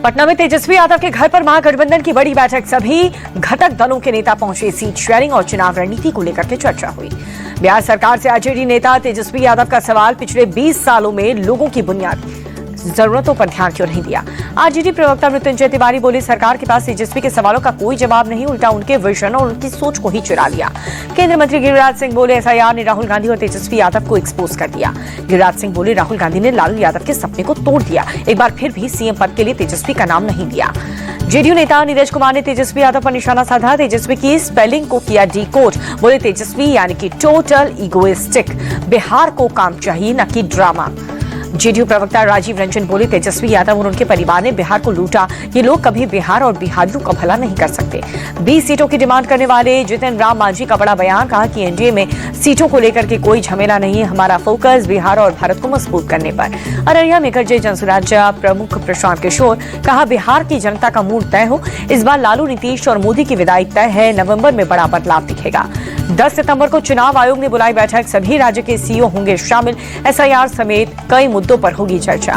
पटना में तेजस्वी यादव के घर पर महागठबंधन की बड़ी बैठक, सभी घटक दलों के नेता पहुंचे। सीट शेयरिंग और चुनाव रणनीति को लेकर के चर्चा हुई। बिहार सरकार से आरजेडी नेता तेजस्वी यादव का सवाल, पिछले 20 सालों में लोगों की बुनियादी जरूरतों पर ध्यान क्यों नहीं दिया। आरजेडी प्रवक्ता मृत्युंजय तिवारी बोले, सरकार के पास तेजस्वी के सवालों का कोई जवाब नहीं, उल्टा उनके विजन और उनकी सोच को ही चुरा लिया। केंद्रीय मंत्री गिरिराज सिंह बोले, एसआईआर ने राहुल गांधी और तेजस्वी यादव को एक्सपोज कर दिया। गिरिराज सिंह बोले, राहुल गांधी ने लालू यादव के सपने को तोड़ दिया, एक बार फिर भी सीएम पद के लिए तेजस्वी का नाम नहीं दिया। जेडीयू नेता नीरज कुमार ने तेजस्वी यादव पर निशाना साधा, तेजस्वी की स्पेलिंग को किया डिकोड। बोले, तेजस्वी यानी कि टोटल इगोइस्टिक, बिहार को काम चाहिए न कि ड्रामा। जेडीयू प्रवक्ता राजीव रंजन बोले, तेजस्वी यादव और उनके परिवार ने बिहार को लूटा, ये लोग कभी बिहार और बिहारियों का भला नहीं कर सकते। 20 सीटों की डिमांड करने वाले जितिन राम मांझी का बड़ा बयान, कहा कि एनडीए में सीटों को लेकर के कोई झमेला नहीं है, हमारा फोकस बिहार और भारत को मजबूत करने पर। अररिया में गरजे जनसुराज्य प्रमुख प्रशांत किशोर, कहा बिहार की जनता का मूड तय हो, इस बार लालू, नीतीश और मोदी की विदाई तय है, नवंबर में बड़ा बदलाव दिखेगा। 10 सितंबर को चुनाव आयोग ने बुलाई बैठक, सभी राज्य के सीईओ होंगे शामिल, एसआईआर समेत कई मुद्दों पर होगी चर्चा।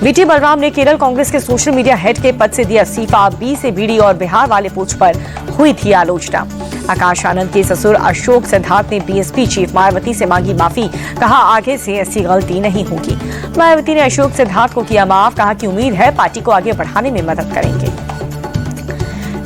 वीटी बलराम ने केरल कांग्रेस के सोशल मीडिया हेड के पद से दिया इस्तीफा, बी से बीडी और बिहार वाले पोस्ट पर हुई थी आलोचना। आकाश आनंद के ससुर अशोक सिद्धार्थ ने बीएसपी चीफ मायावती से मांगी माफी, कहा आगे से ऐसी गलती नहीं होगी। मायावती ने अशोक सिद्धार्थ को किया माफ, कहा कि उम्मीद है पार्टी को आगे बढ़ाने में मदद करेंगे।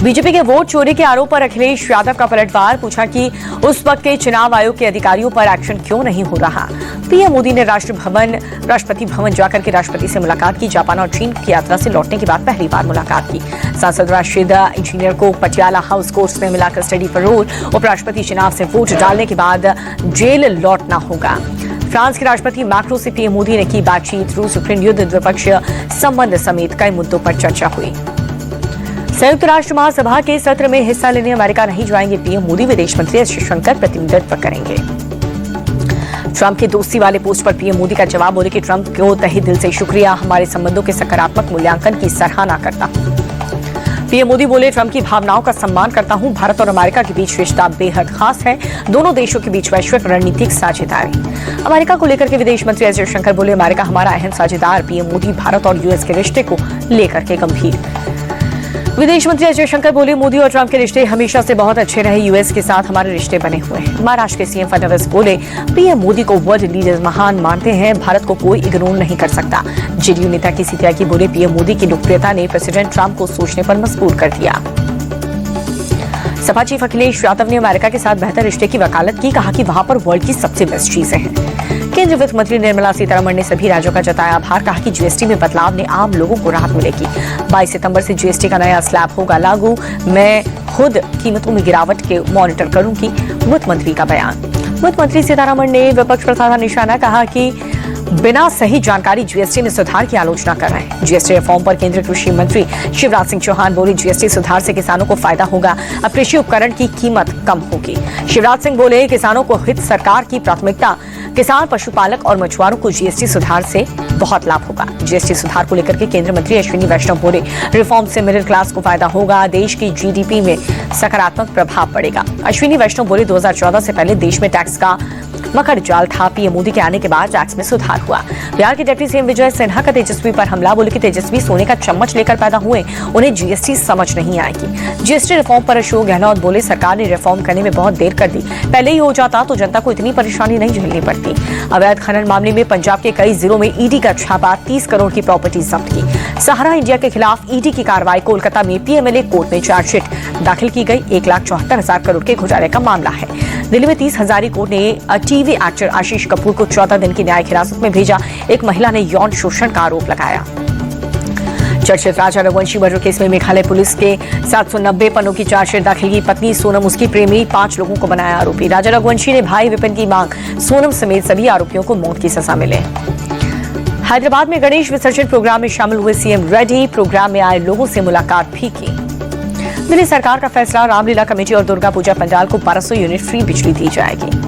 बीजेपी के वोट चोरी के आरोप पर अखिलेश यादव का पलटवार, पूछा कि उस वक्त के चुनाव आयोग के अधिकारियों पर एक्शन क्यों नहीं हो रहा। पीएम मोदी ने राष्ट्रपति भवन जाकर के राष्ट्रपति से मुलाकात की। जापान और चीन की यात्रा से लौटने के बाद पहली बार मुलाकात की। सांसद राशिद इंजीनियर को पटियाला हाउस कोर्ट्स में मिला कस्टडी पैरोल। उपराष्ट्रपति चुनाव से वोट डालने के बाद जेल लौटना होगा। फ्रांस के राष्ट्रपति मैक्रो से पीएम मोदी ने की बातचीत। रूस यूक्रेन युद्ध, द्विपक्षीय संबंध समेत कई मुद्दों पर चर्चा हुई। संयुक्त राष्ट्र महासभा के सत्र में हिस्सा लेने अमेरिका नहीं जाएंगे पीएम मोदी, विदेश मंत्री एस जयशंकर प्रतिनिधित्व करेंगे। ट्रंप के दोस्ती वाले पोस्ट पर पीएम मोदी का जवाब, बोले कि ट्रंप को तहे दिल से शुक्रिया, हमारे संबंधों के सकारात्मक मूल्यांकन की सराहना करता हूं। पीएम मोदी बोले, ट्रंप की भावनाओं का सम्मान करता हूं, भारत और अमेरिका के बीच रिश्ता बेहद खास है, दोनों देशों के बीच वैश्विक रणनीतिक साझेदारी। अमेरिका को लेकर के विदेश मंत्री एस जयशंकर बोले, अमेरिका हमारा अहम साझेदार। पीएम मोदी भारत और यूएस के रिश्ते को लेकर के गंभीर। विदेश मंत्री एस जयशंकर बोले, मोदी और ट्रंप के रिश्ते हमेशा से बहुत अच्छे रहे, यूएस के साथ हमारे रिश्ते बने हुए हैं। महाराष्ट्र के सीएम फडणवीस बोले, पीएम मोदी को वर्ल्ड लीडर महान मानते हैं, भारत को कोई इग्नोर नहीं कर सकता। जेडीयू नेता केसी त्यागी बोले, पीएम मोदी की लोकप्रियता ने प्रेसिडेंट ट्रंप को सोचने पर मजबूर कर दिया। सपा चीफ अखिलेश यादव ने अमेरिका के साथ बेहतर रिश्ते की वकालत की, कहा कि वहां पर वर्ल्ड की सबसे बेस्ट चीजें हैं। केंद्रीय वित्त मंत्री निर्मला सीतारमण ने सभी राज्यों का जताया आभार, कहा कि जीएसटी में बदलाव ने आम लोगों को राहत मिलेगी। 22 सितंबर से जीएसटी का नया स्लैब होगा लागू, मैं खुद कीमतों में गिरावट के मॉनिटर करूंगी, वित्त मंत्री का बयान। वित्त मंत्री सीतारमण ने विपक्ष पर साधा निशाना, कहा कि बिना सही जानकारी जीएसटी में सुधार की आलोचना कर रहे हैं। जीएसटी रिफॉर्म पर केंद्रीय कृषि मंत्री शिवराज सिंह चौहान बोले, जीएसटी सुधार से किसानों को फायदा होगा, अब कृषि उपकरण की कीमत कम होगी। शिवराज सिंह बोले, किसानों को हित सरकार की प्राथमिकता, किसान, पशुपालक और मछुआरों को जीएसटी सुधार से बहुत लाभ होगा। जीएसटी सुधार को लेकर के केंद्रीय मंत्री अश्विनी वैष्णव बोले, रिफॉर्म से मिडिल क्लास को फायदा होगा, देश की जीडीपी में सकारात्मक प्रभाव पड़ेगा। अश्विनी वैष्णव बोले, 2014 से पहले देश में टैक्स का मकर जाल था, पीएम मोदी के आने के बाद टैक्स में सुधार हुआ। बिहार के डिप्टी सीएम विजय सिन्हा का तेजस्वी पर हमला, बोले कि तेजस्वी सोने का चम्मच लेकर पैदा हुए, उन्हें जीएसटी समझ नहीं आएगी। जीएसटी रिफॉर्म पर अशोक गहलोत बोले, सरकार ने रिफॉर्म करने में बहुत देर कर दी, पहले ही हो जाता तो जनता को इतनी परेशानी नहीं झेलनी पड़ती। अवैध खनन मामले में पंजाब के कई जिलों में ईडी का छापा, 30 करोड़ की प्रॉपर्टी जब्त की। सहारा इंडिया के खिलाफ ईडी की कार्रवाई, कोलकाता में पीएमएलए कोर्ट में चार्जशीट दाखिल की गई। 1,74,000 करोड़ के घोटाले का मामला है। दिल्ली में 30 हजारी कोर्ट ने टीवी एक्टर आशीष कपूर को 14 दिन की न्यायिक हिरासत में भेजा। एक महिला ने यौन शोषण का आरोप लगाया। चर्चित राजा रघुवंशी मर्डर केस में मेघालय पुलिस के 790 पन्नों की चार्जशीट दाखिल की। पत्नी सोनम, उसकी प्रेमी, 5 लोगों को बनाया आरोपी। राजा रघुवंशी ने भाई विपिन की मांग, सोनम समेत सभी आरोपियों को मौत की सजा मिले। हैदराबाद में गणेश विसर्जन प्रोग्राम में शामिल हुए सीएम रेड्डी, प्रोग्राम में आए लोगों से मुलाकात भी की। दिल्ली सरकार का फैसला, रामलीला कमेटी और दुर्गा पूजा पंडाल को 1200 यूनिट फ्री बिजली दी जाएगी।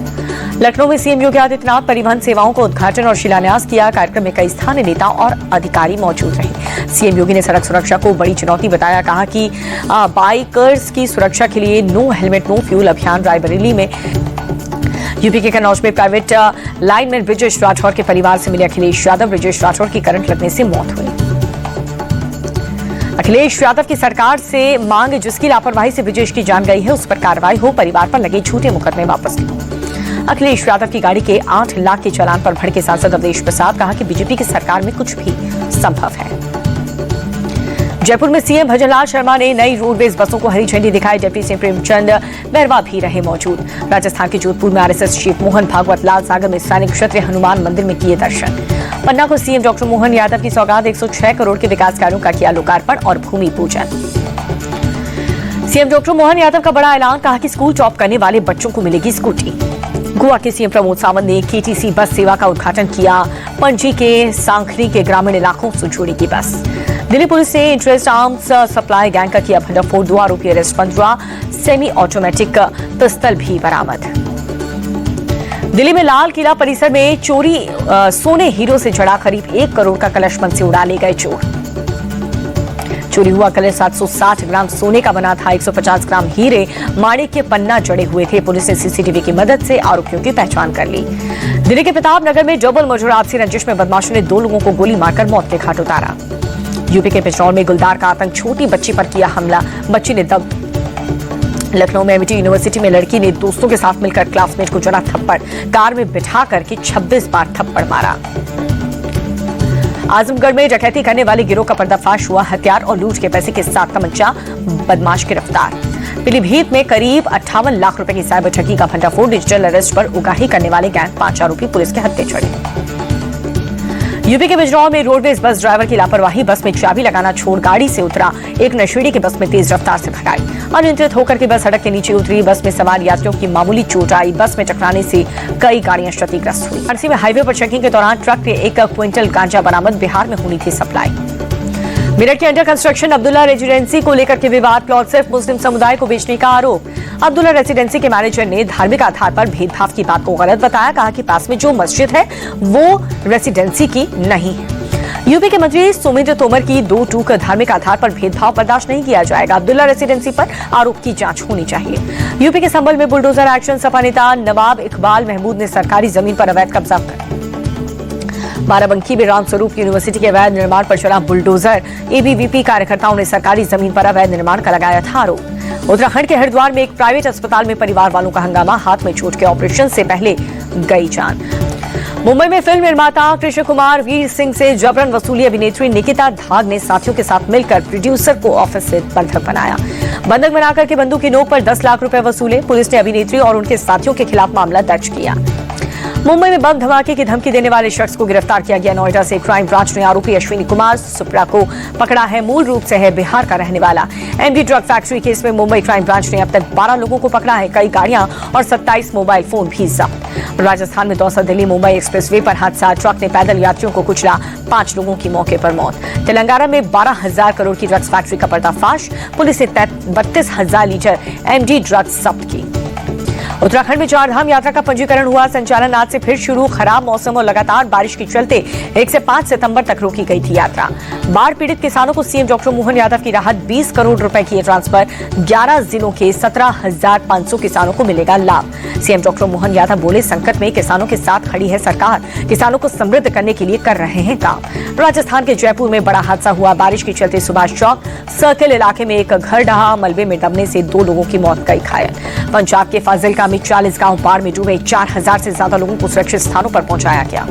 लखनऊ में सीएम योगी आदित्यनाथ परिवहन सेवाओं को उद्घाटन और शिलान्यास किया। कार्यक्रम में कई स्थानीय नेता और अधिकारी मौजूद रहे। सीएम योगी ने सड़क सुरक्षा को बड़ी चुनौती बताया, कहा कि बाइकर्स की सुरक्षा के लिए नो हेलमेट नो फ्यूल अभियान। रायबरेली में यूपी के कन्नौज में प्राइवेट लाइनमैन ब्रिजेश राठौर के परिवार से मिले अखिलेश यादव। ब्रिजेश राठौर की करंट लगने से मौत हुई। अखिलेश यादव की सरकार से मांग, जिसकी लापरवाही से ब्रिजेश की जान गई है उस पर कार्रवाई हो, परिवार पर लगे झूठे मुकदमे वापस लो। अखिलेश यादव की गाड़ी के 8 लाख के चालान पर भड़के सांसद अवधेश प्रसाद, कहा कि बीजेपी की सरकार में कुछ भी संभव है। जयपुर में सीएम भजनलाल शर्मा ने नई रोडवेज बसों को हरी झंडी दिखाई। डिप्टी सीएम प्रेमचंद बैरवा भी रहे मौजूद। राजस्थान के जोधपुर में आरएसएस चीफ मोहन भागवत लाल सागर में सैनिक क्षत्रिय हनुमान मंदिर में किए दर्शन। पन्ना को सीएम डॉक्टर मोहन यादव की सौगात, 106 करोड़ के विकास कार्यों का किया लोकार्पण और भूमि पूजन। सीएम डॉक्टर मोहन यादव का बड़ा ऐलान, कहा कि स्कूल टॉप करने वाले बच्चों को मिलेगी स्कूटी। गोवा के सीएम प्रमोद सावंत ने केटीसी बस सेवा का उद्घाटन किया। पणजी के सांखली के ग्रामीण इलाकों से जुड़ेगी बस। दिल्ली पुलिस ने इंटरेस्ट आर्म्स सप्लाई गैंग का किया भंडाफोड़, 2 आरोपी अरेस्ट, 15 सेमी ऑटोमेटिक पिस्तल भी बरामद। दिल्ली में लाल किला परिसर में चोरी, सोने हीरो से जड़ा करीब 1 करोड़ का कलश मन से उड़ा ले गए चोर। चोरी हुआ कलश 760 ग्राम सोने का बना था। 150 ग्राम हीरे माणिक के पन्ना जड़े हुए थे। पुलिस ने सीसीटीवी की मदद से आरोपियों की पहचान कर ली। दिल्ली के प्रताप नगर में डबल मर्डर आपसी रंजिश में बदमाशों ने 2 लोगों को गोली मारकर मौत के घाट उतारा। यूपी के पिछौर में गुलदार का आतंक, छोटी बच्ची पर किया हमला, बच्ची ने दम। लखनऊ में एमआईटी यूनिवर्सिटी में लड़की ने दोस्तों के साथ मिलकर क्लासमेट को जड़ा थप्पड़, कार में बिठा करके 26 बार थप्पड़ मारा। आजमगढ़ में डकैती करने वाले गिरोह का पर्दाफाश हुआ। हथियार और लूट के पैसे के साथ तमंचा, बदमाश गिरफ्तार। पीलीभीत में करीब 58 लाख रुपए की साइबर ठगी का भंडाफोड़, डिजिटल अरेस्ट पर उगाही करने वाले गैंग 5 आरोपी पुलिस के हत्थे चढ़े। यूपी के बिजनौर में रोडवेज बस ड्राइवर की लापरवाही, बस में चाबी लगाना छोड़ गाड़ी से उतरा, एक नशेड़ी की बस में तेज रफ्तार से भगाई। अनियंत्रित होकर के बस सड़क के नीचे उतरी। बस में सवार यात्रियों की मामूली चोट आई। बस में टकराने से कई गाड़ियां क्षतिग्रस्त हुई। वाराणसी में हाईवे पर चेकिंग के दौरान ट्रक के 1 क्विंटल गांजा बरामद, बिहार में होनी थी सप्लाई। मेरठ के अंडर कंस्ट्रक्शन अब्दुल्ला रेजिडेंसी को लेकर के विवाद, प्लॉट सिर्फ मुस्लिम समुदाय को बेचने का आरोप। अब्दुल्ला रेजिडेंसी के मैनेजर ने धार्मिक आधार पर भेदभाव की बात को गलत बताया। कहा कि पास में जो मस्जिद है वो रेजिडेंसी की नहीं है। यूपी के मंत्री सुमित तोमर की 2 टूक, धार्मिक आधार पर भेदभाव बर्दाश्त नहीं किया जाएगा। अब्दुल्ला रेजिडेंसी पर आरोप की जांच होनी चाहिए। यूपी के संभल में बुलडोजर एक्शन, सपा नेता नवाब इकबाल महमूद ने सरकारी जमीन पर अवैध कब्जा कर। बाराबंकी में रामस्वरूप यूनिवर्सिटी के अवैध निर्माण पर चला बुलडोजर, एबीवीपी कार्यकर्ताओं ने सरकारी जमीन पर अवैध निर्माण का लगाया था आरोप। उत्तराखंड के हरिद्वार में एक प्राइवेट अस्पताल में परिवार वालों का हंगामा, हाथ में चोट के ऑपरेशन से पहले गई जान। मुंबई में फिल्म निर्माता कृष्ण कुमार वीर सिंह से जबरन वसूली, अभिनेत्री निकिता धाग ने साथियों के साथ मिलकर प्रोड्यूसर को ऑफिस से बंधक बनाया। बंधक बनाकर के बंदूक की नोक पर 10 लाख रुपए वसूले। पुलिस ने अभिनेत्री और उनके साथियों के खिलाफ मामला दर्ज किया। मुंबई में बम धमाके की धमकी देने वाले शख्स को गिरफ्तार किया गया। नोएडा से क्राइम ब्रांच ने आरोपी अश्विनी कुमार सुप्रा को पकड़ा है। मूल रूप से है बिहार का रहने वाला। एमडी ड्रग फैक्ट्री केस में मुंबई क्राइम ब्रांच ने अब तक 12 लोगों को पकड़ा है। कई गाड़ियां और 27 मोबाइल फोन भी जब्त। राजस्थान में दौसा दिल्ली मुंबई एक्सप्रेसवे पर हादसा, ट्रक ने पैदल यात्रियों को कुचला, 5 लोगों की मौके पर मौत। तेलंगाना में 12,000 करोड़ की ड्रग्स फैक्ट्री का पर्दाफाश, पुलिस ने 32,000 लीटर एमडी ड्रग्स जब्त की। उत्तराखंड में 4 धाम यात्रा का पंजीकरण हुआ। संचालन आज से फिर शुरू। खराब मौसम और लगातार बारिश के चलते 1 से 5 सितंबर तक रोकी गई थी यात्रा। बाढ़ पीड़ित किसानों को सीएम डॉक्टर मोहन यादव की राहत, 20 करोड़ रुपए किए ट्रांसफर। 11 जिलों के 17,500 किसानों को मिलेगा लाभ। सीएम डॉक्टर मोहन यादव बोले, संकट में किसानों के साथ खड़ी है सरकार, किसानों को समृद्ध करने के लिए कर रहे हैं काम। राजस्थान के जयपुर में बड़ा हादसा हुआ। बारिश के चलते सुभाष चौक सर्किल इलाके में एक घर ढहा, मलबे में दबने से 2 लोगों की मौत, कई घायल। पंजाब के फाजिलका में 40 गांव बाढ़ में डूबे, 4000 से ज्यादा लोगों को सुरक्षित स्थानों पर पहुंचाया गया।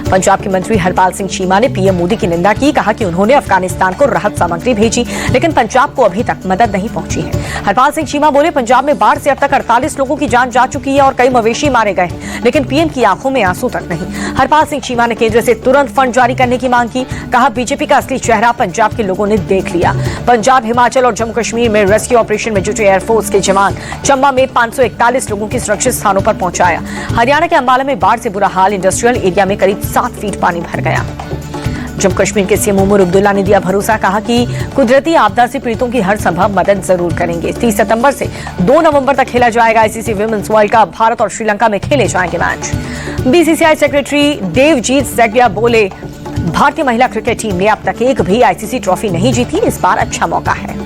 पंजाब के मंत्री हरपाल सिंह चीमा ने पीएम मोदी की निंदा की। कहा कि उन्होंने अफगानिस्तान को राहत सामग्री भेजी, लेकिन पंजाब को अभी तक मदद नहीं पहुंची है। हरपाल सिंह चीमा बोले, पंजाब में बाढ़ से अब तक 48 लोगों की जान जा चुकी है और कई मवेशी मारे गए, लेकिन पीएम की आंखों में आंसू तक नहीं। हरपाल सिंह चीमा ने केंद्र से तुरंत फंड जारी करने की मांग की। कहा, बीजेपी का असली चेहरा पंजाब के लोगों ने देख लिया। पंजाब, हिमाचल और जम्मू कश्मीर में रेस्क्यू ऑपरेशन में जुटे एयरफोर्स के जवान। चंबा में 541 लोगों की सुरक्षित स्थानों पर पहुंचाया। हरियाणा के अंबाला में बाढ़ से बुरा हाल, इंडस्ट्रियल एरिया में करीब 7 फीट पानी भर गया। जम्मू कश्मीर के सीएम उमर अब्दुल्ला ने दिया भरोसा। कहा कि कुदरती आपदा से पीड़ितों की हर संभव मदद जरूर करेंगे। 30 सितंबर से 2 नवंबर तक खेला जाएगा ICC women's world cup. Bharat और श्रीलंका में खेले जाएंगे match. BCCI secretary Devajit Sethia बोले, भारतीय महिला क्रिकेट टीम ने अब तक एक भी आईसीसी ट्रॉफी नहीं जीती, इस बार अच्छा मौका है।